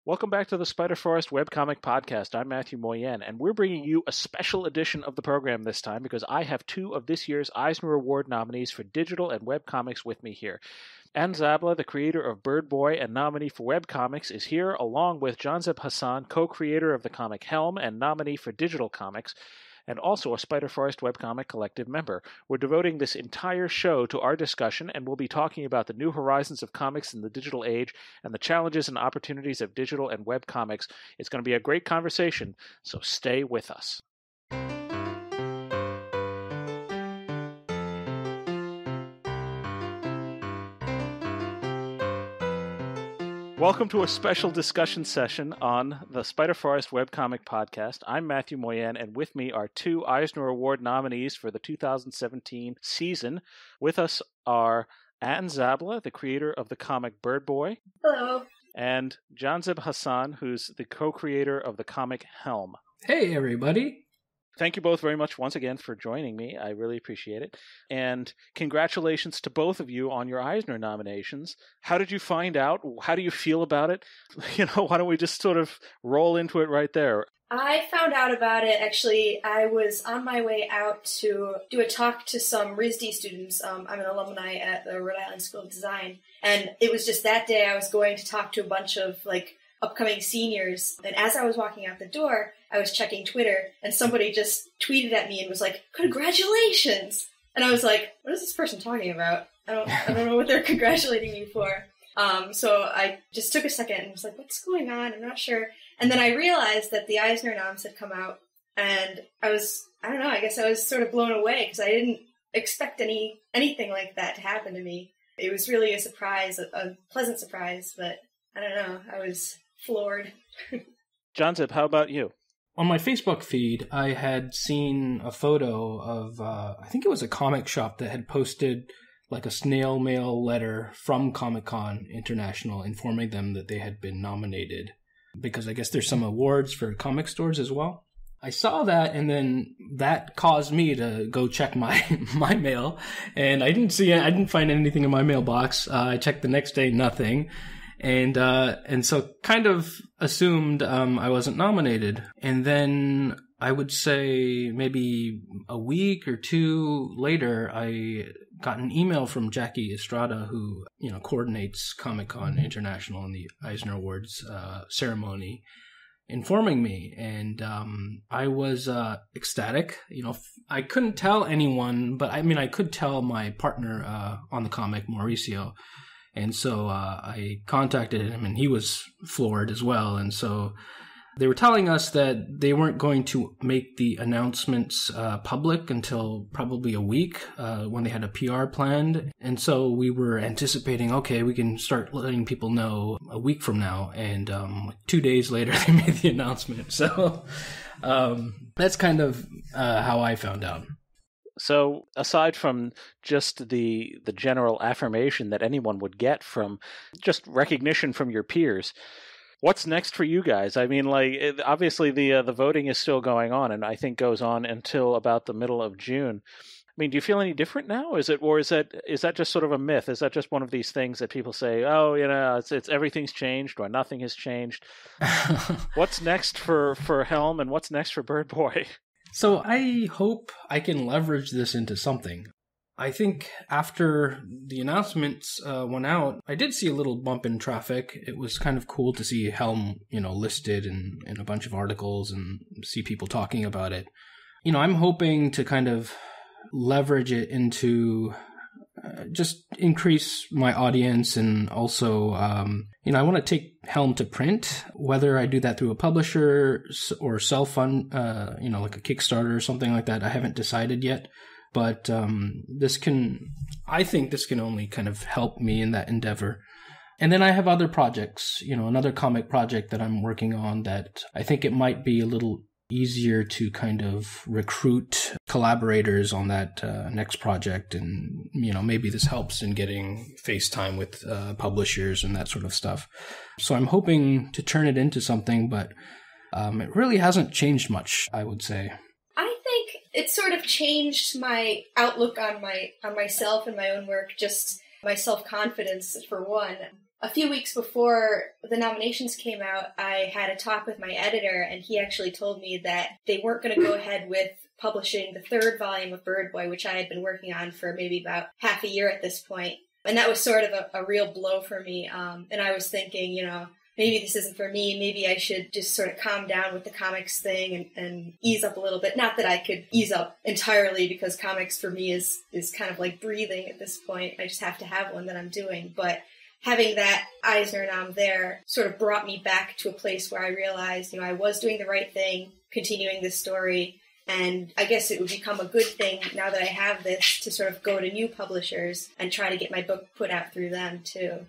Welcome back to the Spiderforest Webcomic podcast. I'm Mathieu Moyen, and we're bringing you a special edition of the program this time because I have two of this year's Eisner Award nominees for digital and webcomics with me here. And Szabla, the creator of Bird Boy and nominee for webcomics, is here along with Jehanzeb Hasan, co-creator of the comic Helm and nominee for digital comics, and also a Spiderforest Webcomic Collective member. We're devoting this entire show to our discussion, and we'll be talking about the new horizons of comics in the digital age and the challenges and opportunities of digital and web comics. It's going to be a great conversation, so stay with us. Welcome to a special discussion session on the Spiderforest Webcomic podcast. I'm Mathieu Moyen, and with me are two Eisner Award nominees for the 2017 season. With us are Szabla, the creator of the comic Bird Boy. Hello. And Jehanzeb Hasan, who's the co-creator of the comic Helm. Hey, everybody. Thank you both very much once again for joining me. I really appreciate it. And congratulations to both of you on your Eisner nominations. How did you find out? How do you feel about it? Why don't we just sort of roll into it right there? I found out about it, actually, I was on my way out to do a talk to some RISD students. I'm an alumni at the Rhode Island School of Design. And it was just that day I was going to talk to a bunch of, upcoming seniors. And as I was walking out the door, I was checking Twitter, and somebody just tweeted at me and was like, "Congratulations!" And I was like, "What is this person talking about? I don't know what they're congratulating me for." So I just took a second and was like, "What's going on? I'm not sure." And then I realized that the Eisner noms had come out, and I guess I was sort of blown away because I didn't expect anything like that to happen to me. It was really a surprise, a pleasant surprise, but I don't know, I was floored. Jehanzeb, how about you? On my Facebook feed, I had seen a photo of, I think it was a comic shop that had posted like a snail mail letter from Comic-Con International informing them that they had been nominated, because I guess there's some awards for comic stores as well. I saw that, and then that caused me to go check my mail, and I didn't find anything in my mailbox. I checked the next day, nothing. And so kind of assumed I wasn't nominated. And then I would say maybe a week or two later, I got an email from Jackie Estrada, who, coordinates Comic-Con International and the Eisner Awards ceremony, informing me. And I was ecstatic. I couldn't tell anyone, but I could tell my partner on the comic, Mauricio. And so I contacted him, and he was floored as well. And so they were telling us that they weren't going to make the announcements public until probably a week when they had a PR planned. And so we were anticipating, okay, we can start letting people know a week from now. And 2 days later, they made the announcement. So that's kind of how I found out. So aside from just the general affirmation that anyone would get from just recognition from your peers, what's next for you guys? Obviously the voting is still going on, and I think goes on until about the middle of June. Do you feel any different now? Is that just sort of a myth? Is that just one of these things that people say, "Oh, it's everything's changed," or "Nothing has changed"? What's next for Helm, and what's next for Bird Boy? So I hope I can leverage this into something. I think after the announcements went out, I did see a little bump in traffic. It was kind of cool to see Helm, listed in a bunch of articles and see people talking about it. I'm hoping to kind of leverage it into just increase my audience, and also, I want to take Helm to print, whether I do that through a publisher or self-fund, like a Kickstarter or something like that. I haven't decided yet, but I think this can only kind of help me in that endeavor. And then I have other projects, another comic project that I'm working on that I think it might be a little easier to kind of recruit collaborators on that next project. And, maybe this helps in getting FaceTime with publishers and that sort of stuff. So I'm hoping to turn it into something, but it really hasn't changed much, I would say. I think it sort of changed my outlook on myself and my own work, just my self-confidence for one. a few weeks before the nominations came out, I had a talk with my editor, and he actually told me that they weren't going to go ahead with publishing the third volume of Bird Boy, which I had been working on for maybe about half a year at this point. And that was sort of a real blow for me. And I was thinking, maybe this isn't for me. Maybe I should just sort of calm down with the comics thing and ease up a little bit. Not that I could ease up entirely, because comics for me is kind of like breathing at this point. I just have to have one that I'm doing. But having that Eisner nom there sort of brought me back to a place where I realized, I was doing the right thing, continuing this story. And I guess it would become a good thing now that I have this to sort of go to new publishers and try to get my book put out through them too.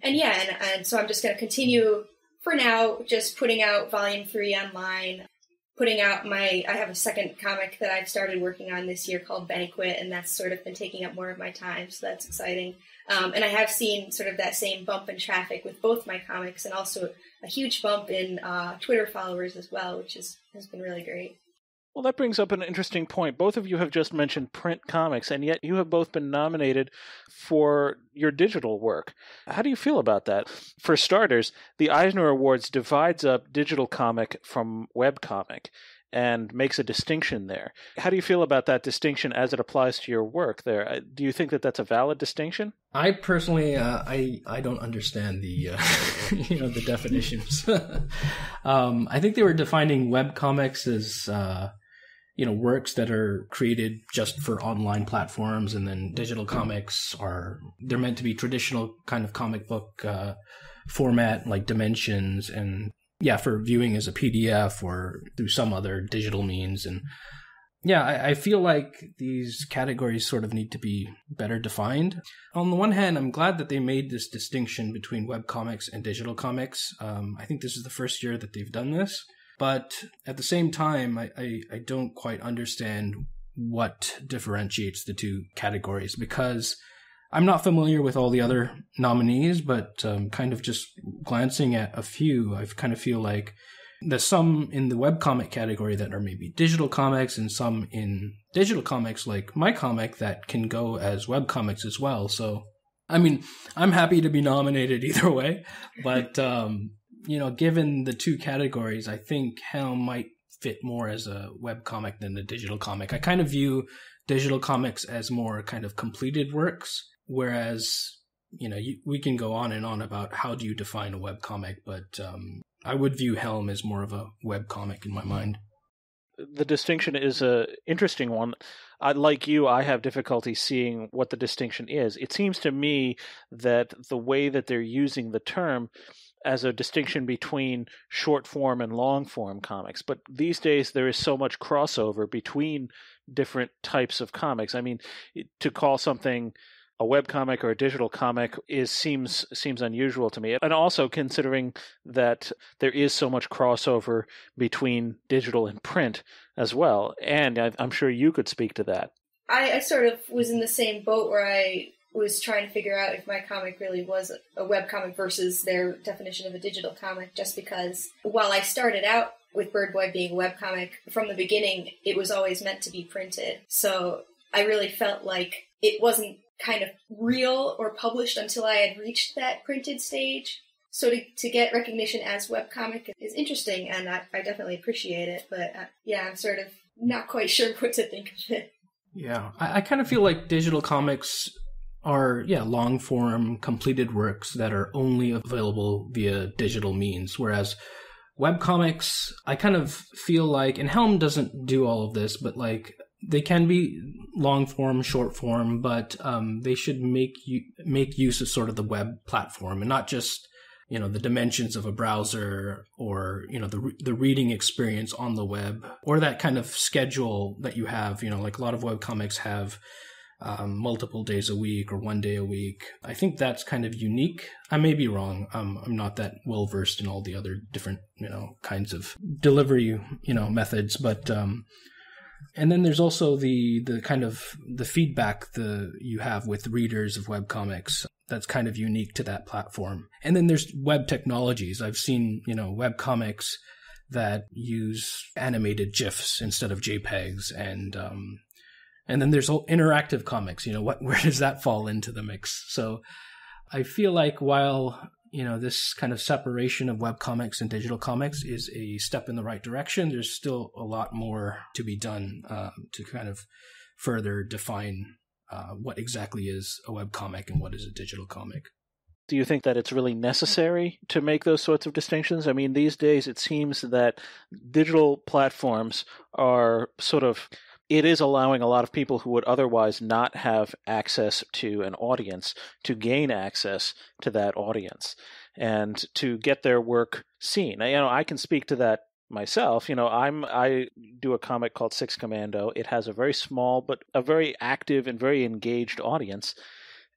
And and so I'm just going to continue for now, just putting out volume 3 online, putting out I have a second comic that I've started working on this year called Banquet, and that's sort of been taking up more of my time, so that's exciting. And I have seen sort of that same bump in traffic with both my comics, and also a huge bump in Twitter followers as well, which has been really great. Well, that brings up an interesting point. Both of you have just mentioned print comics, and yet you have both been nominated for your digital work. How do you feel about that? For starters, the Eisner Awards divides up digital comic from webcomic and makes a distinction there. How do you feel about that distinction as it applies to your work there? Do you think that that's a valid distinction? I personally, I don't understand the, the definitions. I think they were defining webcomics as, works that are created just for online platforms, and then digital comics they're meant to be traditional kind of comic book format, like dimensions, and for viewing as a PDF or through some other digital means. And I feel like these categories sort of need to be better defined. On the one hand, I'm glad that they made this distinction between webcomics and digital comics. I think this is the first year that they've done this. But at the same time, I don't quite understand what differentiates the two categories, because I'm not familiar with all the other nominees, but kind of just glancing at a few, I kind of feel like there's some in the webcomic category that are maybe digital comics, and some in digital comics, like my comic, that can go as webcomics as well. So, I mean, I'm happy to be nominated either way, but given the two categories, I think Helm might fit more as a webcomic than a digital comic. I kind of view digital comics as more kind of completed works, whereas, we can go on and on about how do you define a webcomic, but I would view Helm as more of a webcomic in my mind. The distinction is an interesting one. Like you, I have difficulty seeing what the distinction is. It seems to me that the way that they're using the term as a distinction between short form and long form comics. But these days there is so much crossover between different types of comics. I mean, to call something a webcomic or a digital comic seems unusual to me. And also considering that there is so much crossover between digital and print as well. And I'm sure you could speak to that. I sort of was in the same boat where I was trying to figure out if my comic really was a webcomic versus their definition of a digital comic, just because while I started out with Bird Boy being a webcomic, from the beginning it was always meant to be printed. So I really felt like it wasn't kind of real or published until I had reached that printed stage. So to get recognition as webcomic is interesting, and I definitely appreciate it. But I'm sort of not quite sure what to think of it. Yeah, I kind of feel like digital comics are, long form completed works that are only available via digital means, whereas webcomics, I kind of feel like, and Helm doesn't do all of this, but like they can be long form, short form, but they should make use of sort of the web platform and not just, the dimensions of a browser or, the reading experience on the web, or that kind of schedule that you have, like a lot of webcomics have multiple days a week or 1 day a week. I think that's kind of unique. I may be wrong. I'm not that well versed in all the other different, kinds of delivery, methods, but and then there's also the kind of the feedback you have with readers of webcomics that's kind of unique to that platform. And then there's web technologies. I've seen, webcomics that use animated GIFs instead of JPEGs, and then there's interactive comics. Where does that fall into the mix? So I feel like while this kind of separation of webcomics and digital comics is a step in the right direction. There's still a lot more to be done to kind of further define what exactly is a webcomic and what is a digital comic. Do you think that it's really necessary to make those sorts of distinctions? I mean, these days it seems that digital platforms are it is allowing a lot of people who would otherwise not have access to an audience to gain access to that audience and to get their work seen. I can speak to that myself. I do a comic called Six Commando. It has a very small but a very active and very engaged audience.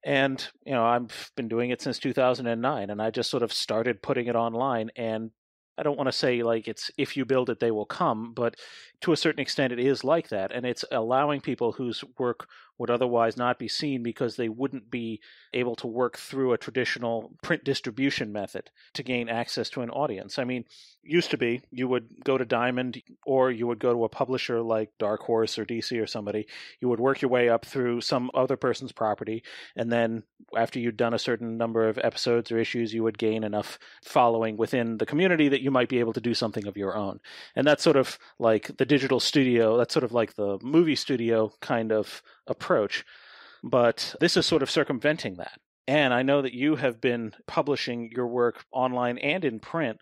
And, I've been doing it since 2009, and I just sort of started putting it online. And I don't want to say like it's if you build it, they will come, but to a certain extent, it is like that. And it's allowing people whose work would otherwise not be seen because they wouldn't be able to work through a traditional print distribution method to gain access to an audience. I mean, used to be you would go to Diamond or you would go to a publisher like Dark Horse or DC or somebody. You would work your way up through some other person's property. And then after you'd done a certain number of episodes or issues, you would gain enough following within the community that you might be able to do something of your own. And that's sort of like the digital studio. That's sort of like the movie studio kind of approach. But this is sort of circumventing that. And I know that you have been publishing your work online and in print.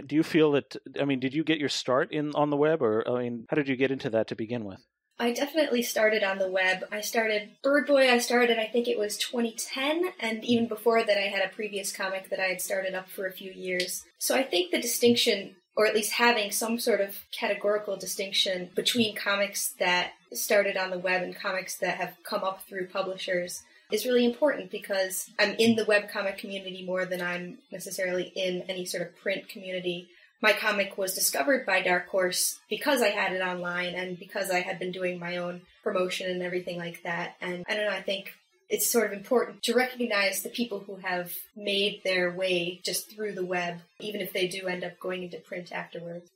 Do you feel that, did you get your start on the web, or, how did you get into that to begin with? I definitely started on the web. I started Bird Boy, I think it was 2010, and even before that I had a previous comic that I had started up for a few years. So I think the distinction, or at least having some sort of categorical distinction between comics that started on the web and comics that have come up through publishers is really important, because I'm in the webcomic community more than I'm necessarily in any sort of print community. My comic was discovered by Dark Horse because I had it online and because I had been doing my own promotion and everything like that. And I don't know, I think it's sort of important to recognize the people who have made their way just through the web, even if they do end up going into print afterwards.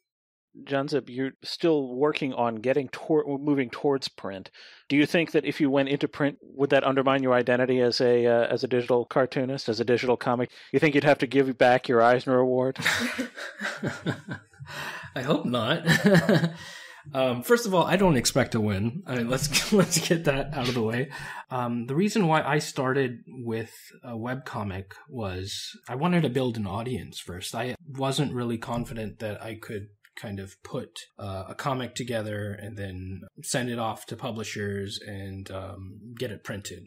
Jehanzeb, you're still working on moving towards print. Do you think that if you went into print, would that undermine your identity as a digital cartoonist, as a digital comic? You think you'd have to give back your Eisner Award? I hope not. First of all, I don't expect to win. Let's get that out of the way. The reason why I started with a webcomic was I wanted to build an audience first. I wasn't really confident that I could kind of put a comic together and then send it off to publishers and get it printed.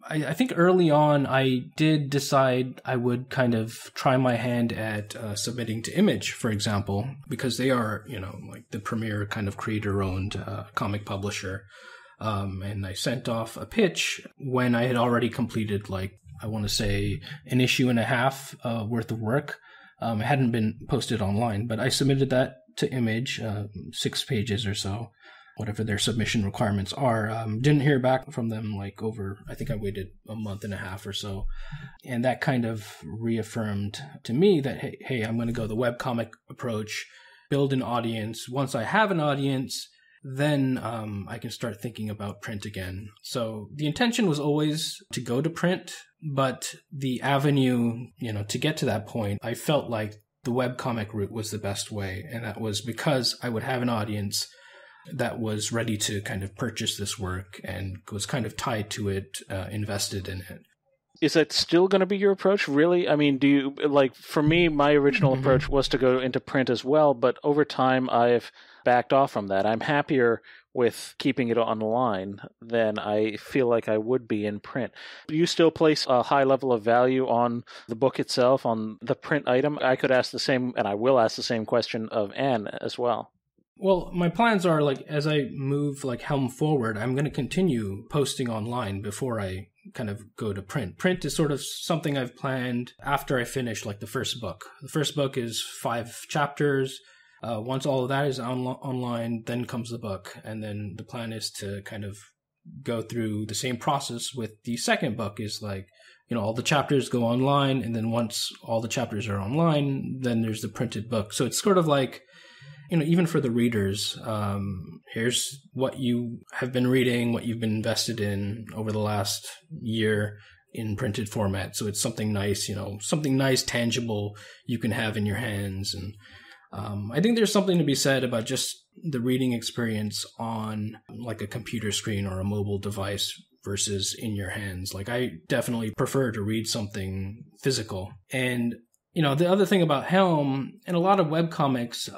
I think early on I did decide I would kind of try my hand at submitting to Image, for example, because they are, like the premier kind of creator-owned comic publisher. And I sent off a pitch when I had already completed, I want to say, an issue and a half worth of work. It hadn't been posted online, but I submitted that to Image, 6 pages or so, whatever their submission requirements are. Didn't hear back from them I think I waited a month and a half or so. And that kind of reaffirmed to me that, hey, I'm going to go the webcomic approach, build an audience. Once I have an audience, then I can start thinking about print again. So the intention was always to go to print, but the avenue, to get to that point, I felt like the webcomic route was the best way. And that was because I would have an audience that was ready to kind of purchase this work and was kind of tied to it, invested in it. Is that still going to be your approach, really? Do you, for me, my original approach was to go into print as well, but over time I've backed off from that. I'm happier with keeping it online than I feel like I would be in print. Do you still place a high level of value on the book itself, on the print item? I could ask the same, and I will ask the same question of Anne as well. Well, my plans are, as I move, Helm forward, I'm going to continue posting online before I kind of go to print. Print is sort of something I've planned after I finish, the first book. The first book is 5 chapters. Once all of that is online, then comes the book. And then the plan is to kind of go through the same process with the second book is all the chapters go online. And then once all the chapters are online, then there's the printed book. So it's sort of even for the readers, here's what you have been reading, what you've been invested in over the last year. in printed format. So it's something nice, something nice, tangible you can have in your hands. And I think there's something to be said about just the reading experience on like a computer screen or a mobile device versus in your hands. Like I definitely prefer to read something physical. And, the other thing about Helm and a lot of webcomics,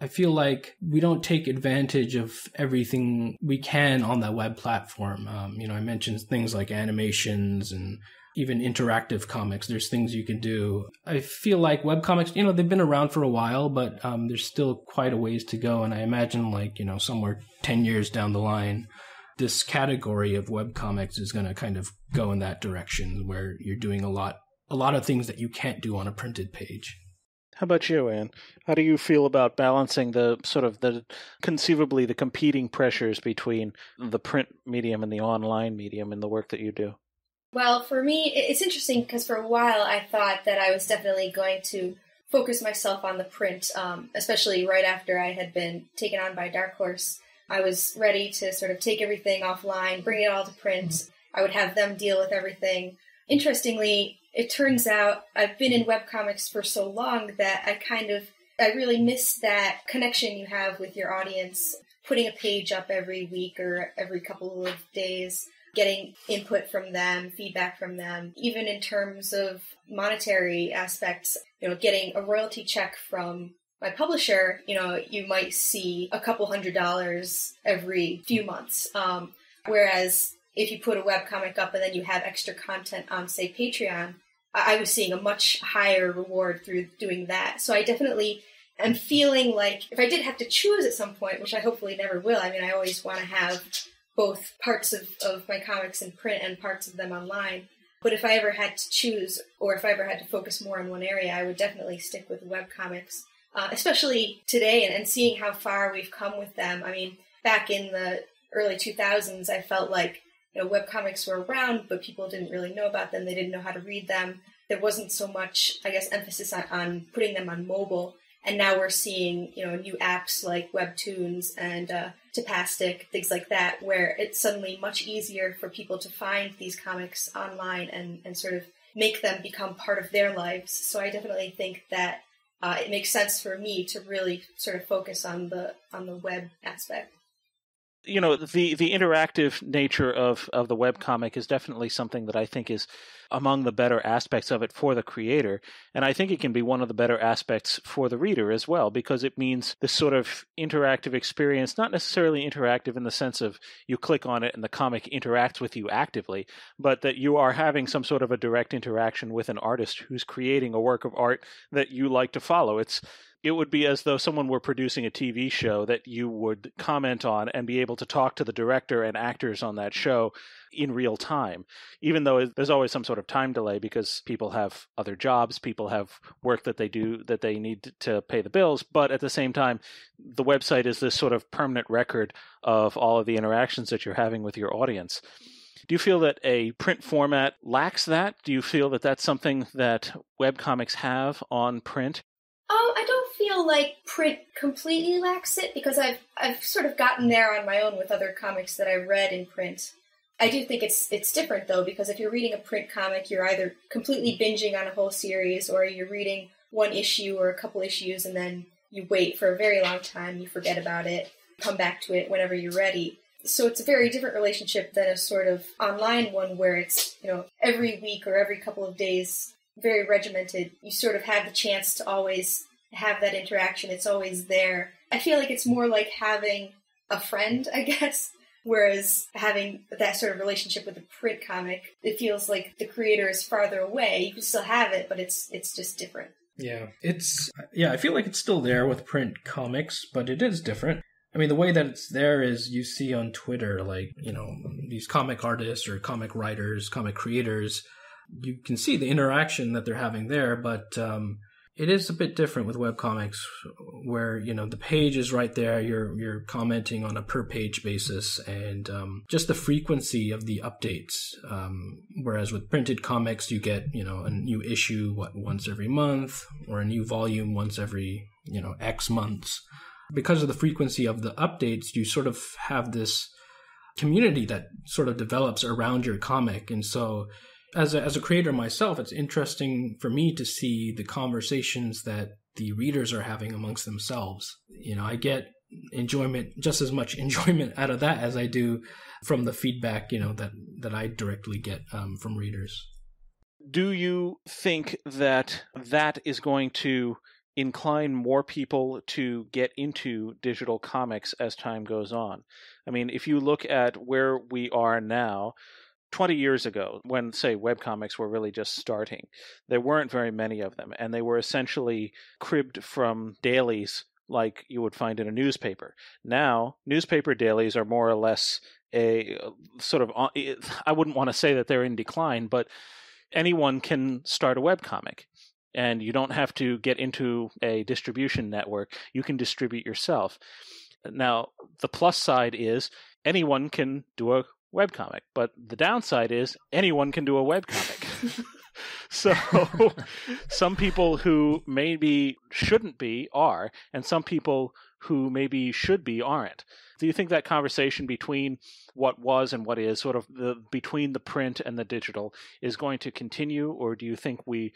I feel like we don't take advantage of everything we can on that web platform. I mentioned things like animations and even interactive comics. There's things you can do. I feel like webcomics, they've been around for a while, but there's still quite a ways to go. And I imagine somewhere 10 years down the line, this category of webcomics is going to kind of go in that direction where you're doing a lot of things that you can't do on a printed page. How about you, Anne? How do you feel about balancing conceivably the competing pressures between the print medium and the online medium in the work that you do? Well, for me, it's interesting because for a while I thought that I was definitely going to focus myself on the print, especially right after I had been taken on by Dark Horse. I was ready to sort of take everything offline, bring it all to print. I would have them deal with everything. Interestingly, it turns out I've been in webcomics for so long that I really miss that connection you have with your audience, putting a page up every week or every couple of days, getting input from them, feedback from them, even in terms of monetary aspects, getting a royalty check from my publisher, you might see a couple $100 every few months. Whereas if you put a webcomic up and then you have extra content on, say, Patreon, I was seeing a much higher reward through doing that. So I definitely am feeling like if I did have to choose at some point, which I hopefully never will, I always want to have both parts of my comics in print and parts of them online. But if I ever had to choose, or if I ever had to focus more on one area, I would definitely stick with webcomics, especially today and seeing how far we've come with them. Back in the early 2000s, I felt like webcomics were around, but people didn't really know about them. They didn't know how to read them. There wasn't so much, emphasis on putting them on mobile. And now we're seeing, new apps like Webtoons and Tapastic, things like that, where it's suddenly much easier for people to find these comics online and sort of make them become part of their lives. So I definitely think that it makes sense for me to really sort of focus on the web aspect. The interactive nature of the webcomic is definitely something that I think is among the better aspects of it for the creator. And I think it can be one of the better aspects for the reader as well, because it means this sort of interactive experience, not necessarily interactive in the sense of you click on it and the comic interacts with you actively, but that you are having some sort of a direct interaction with an artist who's creating a work of art that you like to follow. It would be as though someone were producing a TV show that you would comment on and be able to talk to the director and actors on that show in real time, even though there's always some sort of time delay because people have other jobs, people have work that they do that they need to pay the bills. But at the same time, the website is this sort of permanent record of all of the interactions that you're having with your audience. Do you feel that a print format lacks that? Do you feel that that's something that webcomics have on print? I don't feel like print completely lacks it because I've sort of gotten there on my own with other comics that I've read in print. I do think it's different though, because if you're reading a print comic, you're either completely binging on a whole series or you're reading one issue or a couple issues and then you wait for a very long time, you forget about it, come back to it whenever you're ready. So it's a very different relationship than a sort of online one where it's, every week or every couple of days, very regimented. You sort of have the chance to always have that interaction. It's always there. I feel like it's more like having a friend, I guess, whereas having that sort of relationship with a print comic, it feels like the creator is farther away. You can still have it, but it's just different. Yeah, I feel like it's still there with print comics, but it is different. The way that it's there is you see on Twitter, these comic artists or comic writers, comic creators, you can see the interaction that they're having there, but it is a bit different with webcomics where, the page is right there, you're commenting on a per page basis, and just the frequency of the updates. Whereas with printed comics, you get, a new issue, once every month, or a new volume once every, X months. Because of the frequency of the updates, you sort of have this community that sort of develops around your comic. And so As a creator myself, it's interesting for me to see the conversations that the readers are having amongst themselves. I get just as much enjoyment out of that as I do from the feedback, that I directly get from readers. Do you think that is going to incline more people to get into digital comics as time goes on? I mean, if you look at where we are now, 20 years ago, when, say, webcomics were really just starting, there weren't very many of them, and they were essentially cribbed from dailies like you would find in a newspaper. Now, newspaper dailies are more or less a sort of, I wouldn't want to say that they're in decline, but anyone can start a webcomic. And you don't have to get into a distribution network. You can distribute yourself. Now, the plus side is anyone can do a webcomic, but the downside is anyone can do a webcomic. So some people who maybe shouldn't be are, and some people who maybe should be aren't. Do you think that conversation between what was and what is, sort of between the print and the digital, is going to continue, or do you think you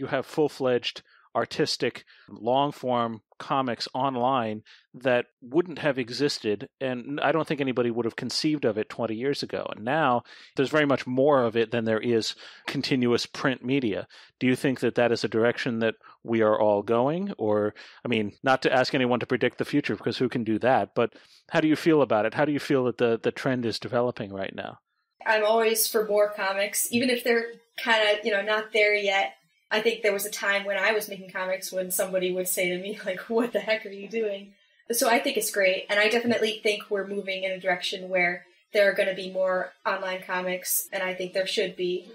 have full-fledged artistic long-form comics online that wouldn't have existed, and I don't think anybody would have conceived of it 20 years ago, and now there's very much more of it than there is continuous print media. Do you think that is a direction that we are all going? Or, I mean, not to ask anyone to predict the future, because who can do that, but how do you feel about it? How do you feel that the trend is developing right now? I'm always for more comics, even if they're kind of, not there yet. I think there was a time when I was making comics when somebody would say to me, like, what the heck are you doing? So I think it's great. And I definitely think we're moving in a direction where there are going to be more online comics. And I think there should be.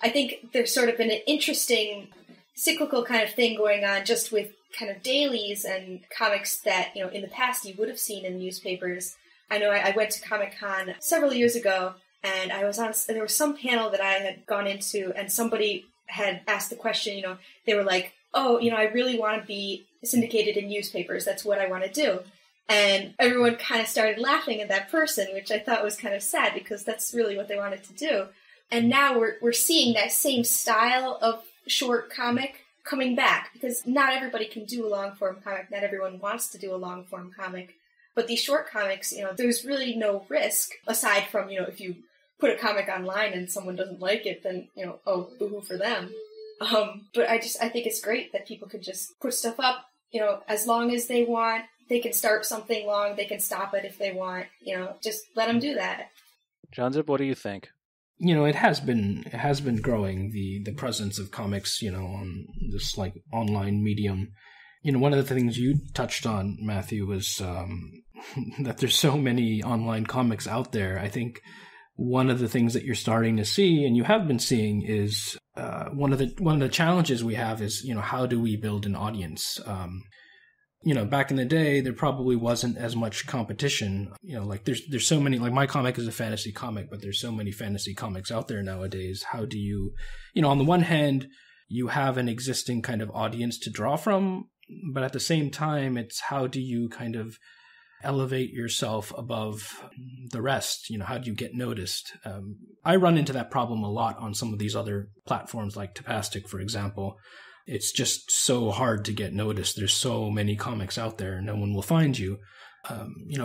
I think there's sort of been an interesting cyclical kind of thing going on just with kind of dailies and comics that, in the past you would have seen in newspapers. I know I went to Comic-Con several years ago, and there was some panel that I had gone into, and somebody had asked the question, they were like, oh, I really want to be syndicated in newspapers. That's what I want to do. And everyone kind of started laughing at that person, which I thought was kind of sad because that's really what they wanted to do. And now we're seeing that same style of short comic coming back, because not everybody can do a long-form comic. Not everyone wants to do a long-form comic. But these short comics, there's really no risk aside from, if you put a comic online and someone doesn't like it, then, oh, boo-hoo for them. But I think it's great that people could just put stuff up, as long as they want. They can start something long, they can stop it if they want, just let them do that. Jehanzeb, what do you think? It has been growing, the presence of comics, on this like online medium. One of the things you touched on, Matthew, was that there's so many online comics out there. I think one of the things that you're starting to see, and you have been seeing, is one of the challenges we have is, how do we build an audience? Back in the day, there probably wasn't as much competition. Like there's so many, like my comic is a fantasy comic, but there's so many fantasy comics out there nowadays. How do you, on the one hand, you have an existing kind of audience to draw from, but at the same time, it's how do you kind of elevate yourself above the rest? How do you get noticed? I run into that problem a lot on some of these other platforms like Tapastic, for example. It's just so hard to get noticed. There's so many comics out there. No one will find you.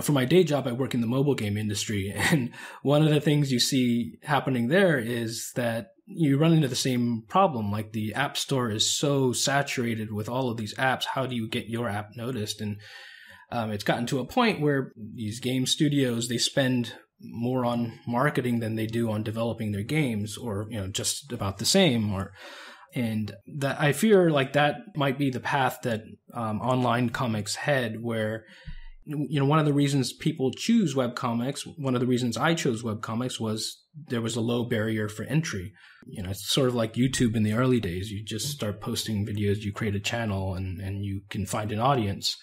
For my day job, I work in the mobile game industry. And one of the things you see happening there is that you run into the same problem. Like the app store is so saturated with all of these apps. How do you get your app noticed? And it's gotten to a point where these game studios, they spend more on marketing than they do on developing their games, or, just about the same. And that I fear like that might be the path that online comics head, where, one of the reasons people choose webcomics, one of the reasons I chose webcomics was there was a low barrier for entry. It's sort of like YouTube in the early days. You just start posting videos, you create a channel, and you can find an audience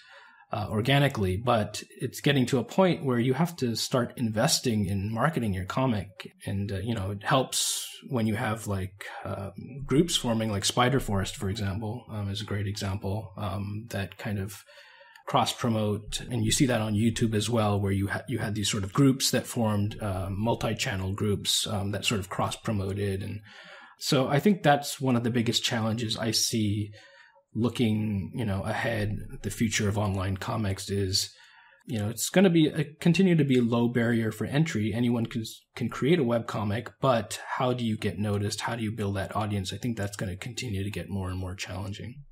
organically. But it's getting to a point where you have to start investing in marketing your comic. And, it helps when you have like groups forming, like Spiderforest, for example, is a great example, that kind of cross-promote, and you see that on YouTube as well, where you had these sort of groups that formed multi-channel groups that sort of cross-promoted. And so I think that's one of the biggest challenges I see looking, ahead. The future of online comics is, it's going to continue to be a low barrier for entry. Anyone can create a webcomic, but how do you get noticed? How do you build that audience? I think that's going to continue to get more and more challenging.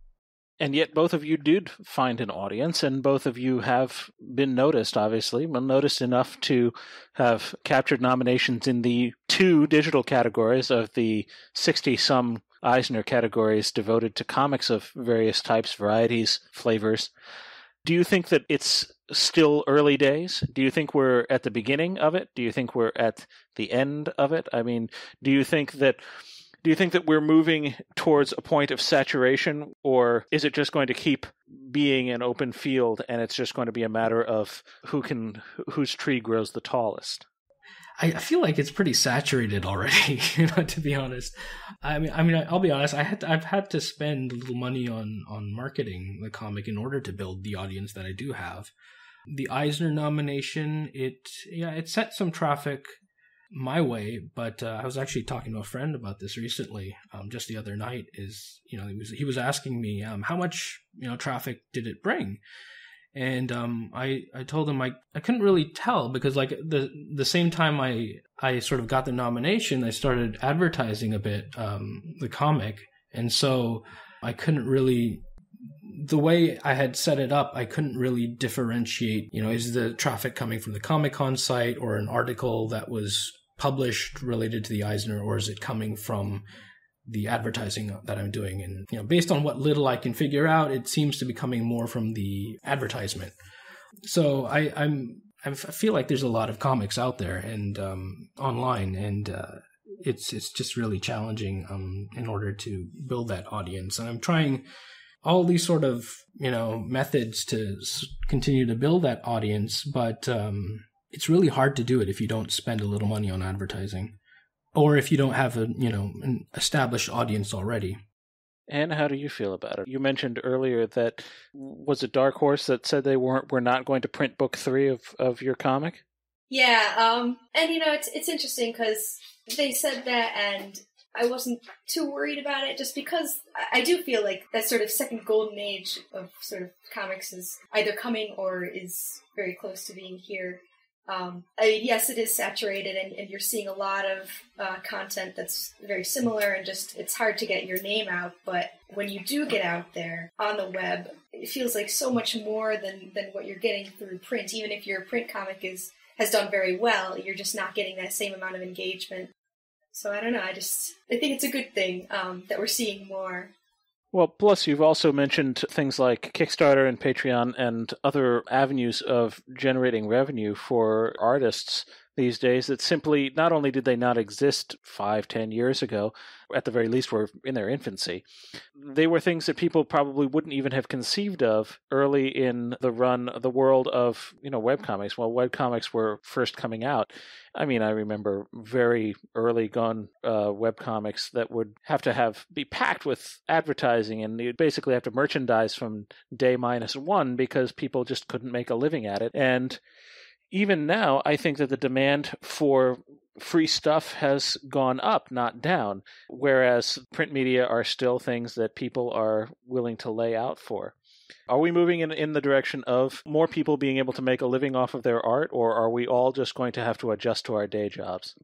And yet both of you did find an audience, and both of you have been noticed, obviously. Well, noticed enough to have captured nominations in the 2 digital categories of the 60-some Eisner categories devoted to comics of various types, varieties, flavors. Do you think that it's still early days? Do you think we're at the beginning of it? Do you think we're at the end of it? I mean, do you think that we're moving towards a point of saturation, or is it just going to keep being an open field and it's just going to be a matter of whose tree grows the tallest? I feel like it's pretty saturated already, to be honest. I mean, I'll be honest. I've had to spend a little money on marketing the comic in order to build the audience that I do have. The Eisner nomination, it set some traffic my way, but I was actually talking to a friend about this recently, just the other night. He was asking me how much traffic did it bring. And I told him I couldn't really tell, because like the same time I sort of got the nomination, I started advertising a bit the comic, and so I couldn't really, the way I had set it up, I couldn't really differentiate. Is the traffic coming from the Comic-Con site or an article that was published related to the Eisner, or is it coming from the advertising that I'm doing? And based on what little I can figure out, it seems to be coming more from the advertisement. So I feel like there's a lot of comics out there and online, and it's just really challenging in order to build that audience. And I'm trying all these sort of methods to continue to build that audience, but it's really hard to do it if you don't spend a little money on advertising, or if you don't have an established audience already. And how do you feel about it? You mentioned earlier that, was it Dark Horse that said they were not going to print book 3 of your comic? Yeah, and it's interesting because they said that, and I wasn't too worried about it, just because I do feel like that sort of second golden age of sort of comics is either coming or is very close to being here. Yes, it is saturated, and you're seeing a lot of content that's very similar, and just it's hard to get your name out. But when you do get out there on the web, it feels like so much more than what you're getting through print. Even if your print comic has done very well, you're just not getting that same amount of engagement. So I don't know. I think it's a good thing that we're seeing more. Well, plus you've also mentioned things like Kickstarter and Patreon and other avenues of generating revenue for artists these days that simply, not only did they not exist 5-10 years ago, at the very least were in their infancy, they were things that people probably wouldn't even have conceived of early in the world of, webcomics. Well, webcomics were first coming out. I mean, I remember very early gone webcomics that would have to be packed with advertising, and you'd basically have to merchandise from day -1 because people just couldn't make a living at it. And even now, I think that the demand for free stuff has gone up, not down, whereas print media are still things that people are willing to lay out for. Are we moving in the direction of more people being able to make a living off of their art, or are we all just going to have to adjust to our day jobs?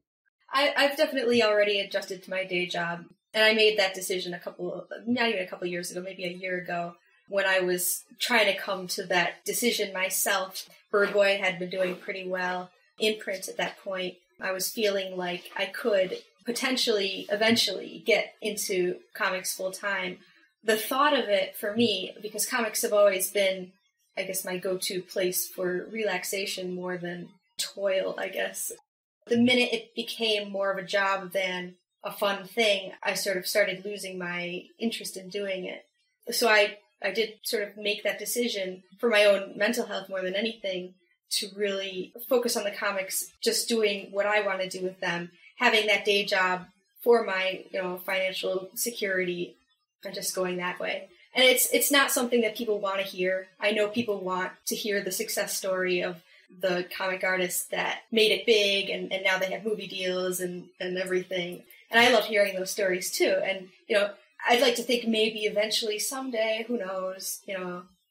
I've definitely already adjusted to my day job, and I made that decision not even a couple years ago, maybe a year ago, when I was trying to come to that decision myself. Bird Boy had been doing pretty well in print at that point. I was feeling like I could potentially, eventually, get into comics full-time. The thought of it for me, because comics have always been, I guess, my go-to place for relaxation more than toil, I guess. The minute it became more of a job than a fun thing, I sort of started losing my interest in doing it. So I did sort of make that decision for my own mental health more than anything to really focus on the comics, just doing what I want to do with them, having that day job for my, financial security, and just going that way. And it's not something that people want to hear. I know people want to hear the success story of the comic artists that made it big and now they have movie deals and everything. And I love hearing those stories too. And, I'd like to think maybe eventually someday, who knows,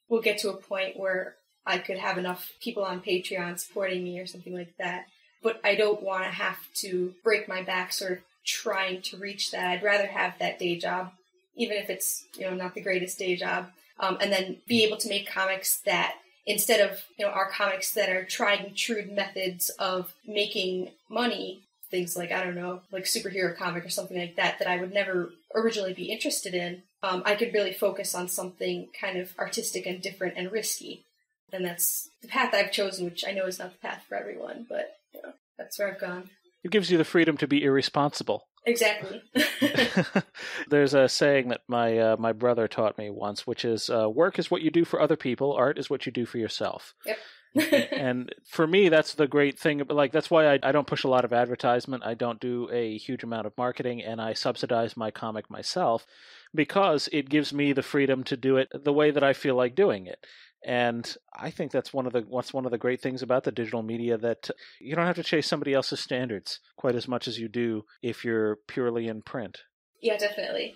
we'll get to a point where I could have enough people on Patreon supporting me or something like that. But I don't want to have to break my back sort of trying to reach that. I'd rather have that day job, even if it's, not the greatest day job, and then be able to make comics that, instead of, our comics that are tried and true methods of making money, things like, I don't know, like superhero comic or something like that I would never originally be interested in, I could really focus on something kind of artistic and different and risky. And that's the path I've chosen, which I know is not the path for everyone, but, that's where I've gone. It gives you the freedom to be irresponsible. Exactly. There's a saying that my brother taught me once, which is work is what you do for other people, art is what you do for yourself. Yep. And for me, that's the great thing. Like, that's why I don't push a lot of advertisement. I don't do a huge amount of marketing, and I subsidize my comic myself because it gives me the freedom to do it the way that I feel like doing it. And I think that's one of the great things about the digital media, that you don't have to chase somebody else's standards quite as much as you do if you're purely in print. Yeah, definitely.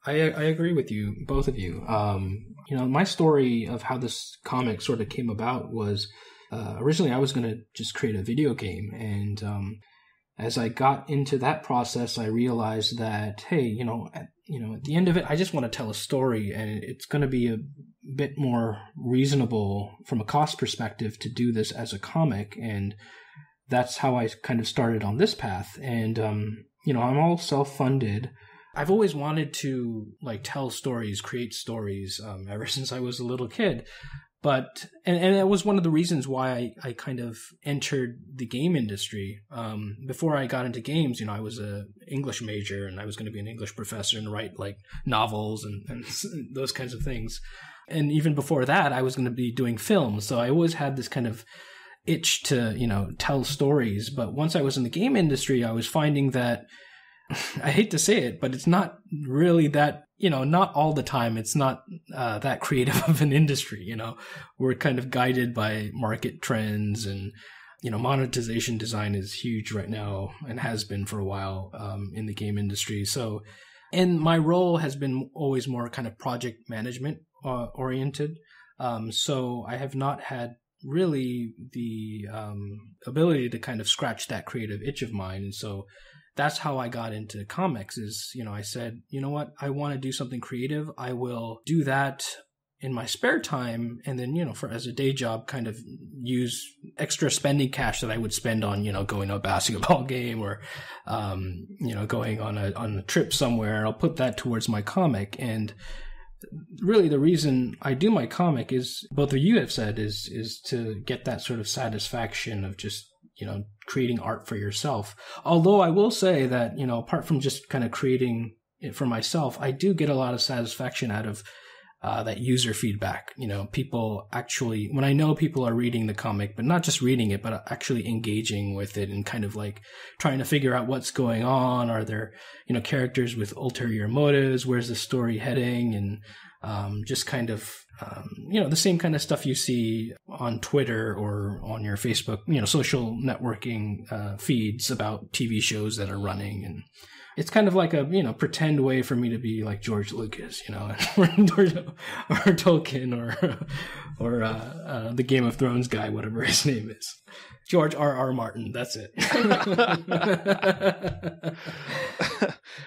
I agree with you, both of you. My story of how this comic sort of came about was originally I was going to just create a video game, and as I got into that process, I realized that, hey, at the end of it, I just want to tell a story, and it's going to be a bit more reasonable from a cost perspective to do this as a comic, and that's how I kind of started on this path. And I'm all self-funded. I've always wanted to tell stories, create stories, ever since I was a little kid. But, and that was one of the reasons why I kind of entered the game industry. Before I got into games, I was a English major, and I was going to be an English professor and write novels and those kinds of things. And even before that, I was going to be doing films. So I always had this kind of itch to, tell stories. But once I was in the game industry, I was finding that, I hate to say it, but it's not really that, not all the time. It's not that creative of an industry, We're kind of guided by market trends, and, monetization design is huge right now and has been for a while in the game industry. So, and my role has been always more kind of project management oriented. So I have not had really the ability to kind of scratch that creative itch of mine. And so that's how I got into comics is, I said, you know what, I want to do something creative. I will do that in my spare time. And then, for as a day job, kind of use extra spending cash that I would spend on, going to a basketball game or, going on a trip somewhere. I'll put that towards my comic. And really the reason I do my comic is, both of you have said, is to get that sort of satisfaction of just, creating art for yourself. Although I will say that, apart from just kind of creating it for myself, I do get a lot of satisfaction out of that user feedback. People actually, when I know people are reading the comic, but not just reading it, but actually engaging with it and kind of trying to figure out what's going on. Are there, characters with ulterior motives? Where's the story heading? And just kind of, the same kind of stuff you see on Twitter or on your Facebook, social networking feeds about TV shows that are running. And it's kind of like a, pretend way for me to be like George Lucas, or Tolkien or the Game of Thrones guy, whatever his name is. George R.R. Martin, that's it.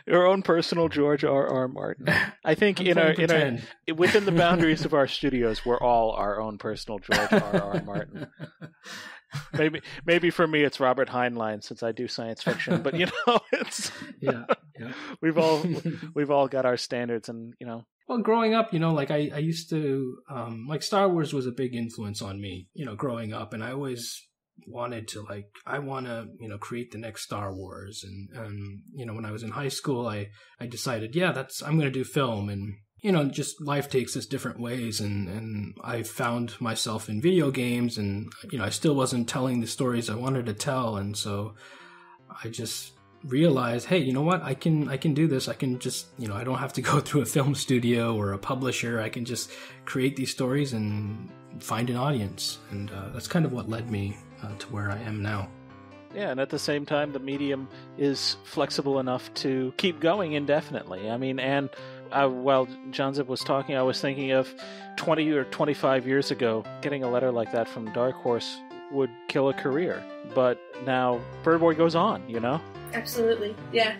Your own personal George R.R. Martin. I think within the boundaries of our studios, we're all our own personal George R.R. Martin. Maybe for me it's Robert Heinlein, since I do science fiction, but it's yeah. we've all got our standards, and Well, growing up, I used to Star Wars was a big influence on me, growing up, and I always wanted to I want to create the next Star Wars, and when I was in high school, I decided I'm going to do film, and just life takes us different ways, and I found myself in video games, and I still wasn't telling the stories I wanted to tell, and so I just realized, hey, you know what? I can do this. I can just, I don't have to go through a film studio or a publisher. I can just create these stories and find an audience. And that's kind of what led me to where I am now. Yeah, and at the same time, the medium is flexible enough to keep going indefinitely. I mean, and while Jehanzeb was talking, I was thinking of 20 or 25 years ago, getting a letter like that from Dark Horse would kill a career. But now Bird Boy goes on, Absolutely, yeah.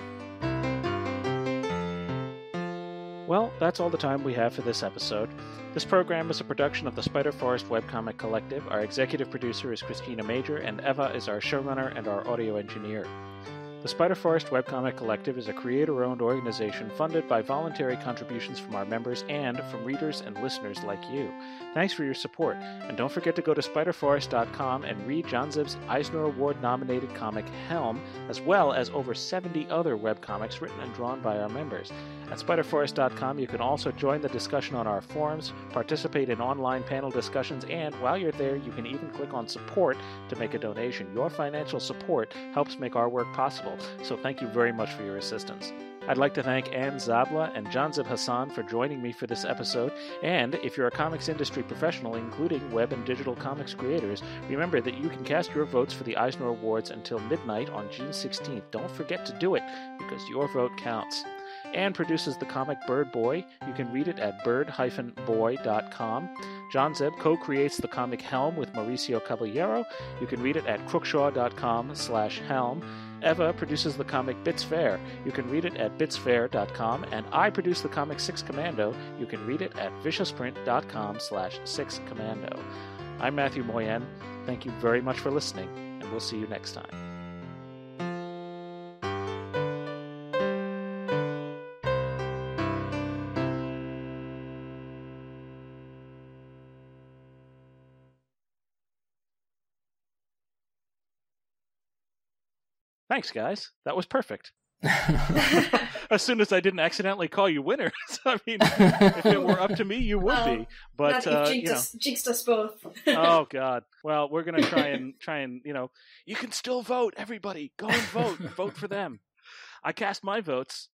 Well, that's all the time we have for this episode. This program is a production of the Spiderforest Webcomic Collective. Our executive producer is Christina Major, and Eva is our showrunner and our audio engineer. The Spiderforest Webcomic Collective is a creator-owned organization funded by voluntary contributions from our members and from readers and listeners like you. Thanks for your support, and don't forget to go to spiderforest.com and read Jehanzeb's Eisner Award-nominated comic Helm, as well as over 70 other webcomics written and drawn by our members. At spiderforest.com, you can also join the discussion on our forums, participate in online panel discussions, and while you're there, you can even click on support to make a donation. Your financial support helps make our work possible, so thank you very much for your assistance. I'd like to thank Szabla and Jehanzeb Hasan for joining me for this episode, and if you're a comics industry professional, including web and digital comics creators, remember that you can cast your votes for the Eisner Awards until midnight on June 16th. Don't forget to do it, because your vote counts. Anne produces the comic Bird Boy. You can read it at bird-boy.com. Jehanzeb co-creates the comic Helm with Mauricio Caballero. You can read it at crookshaw.com/helm. Eva produces the comic Bits Fair. You can read it at bitsfair.com. And I produce the comic Six Commando. You can read it at viciousprint.com/sixcommando. I'm Mathieu Moyen. Thank you very much for listening, and we'll see you next time. Thanks, guys. That was perfect. As soon as I didn't accidentally call you winners. I mean, if it were up to me, you would be. But jinxed us both. Oh God. Well, we're gonna try and you can still vote. Everybody, go and vote. Vote for them. I cast my votes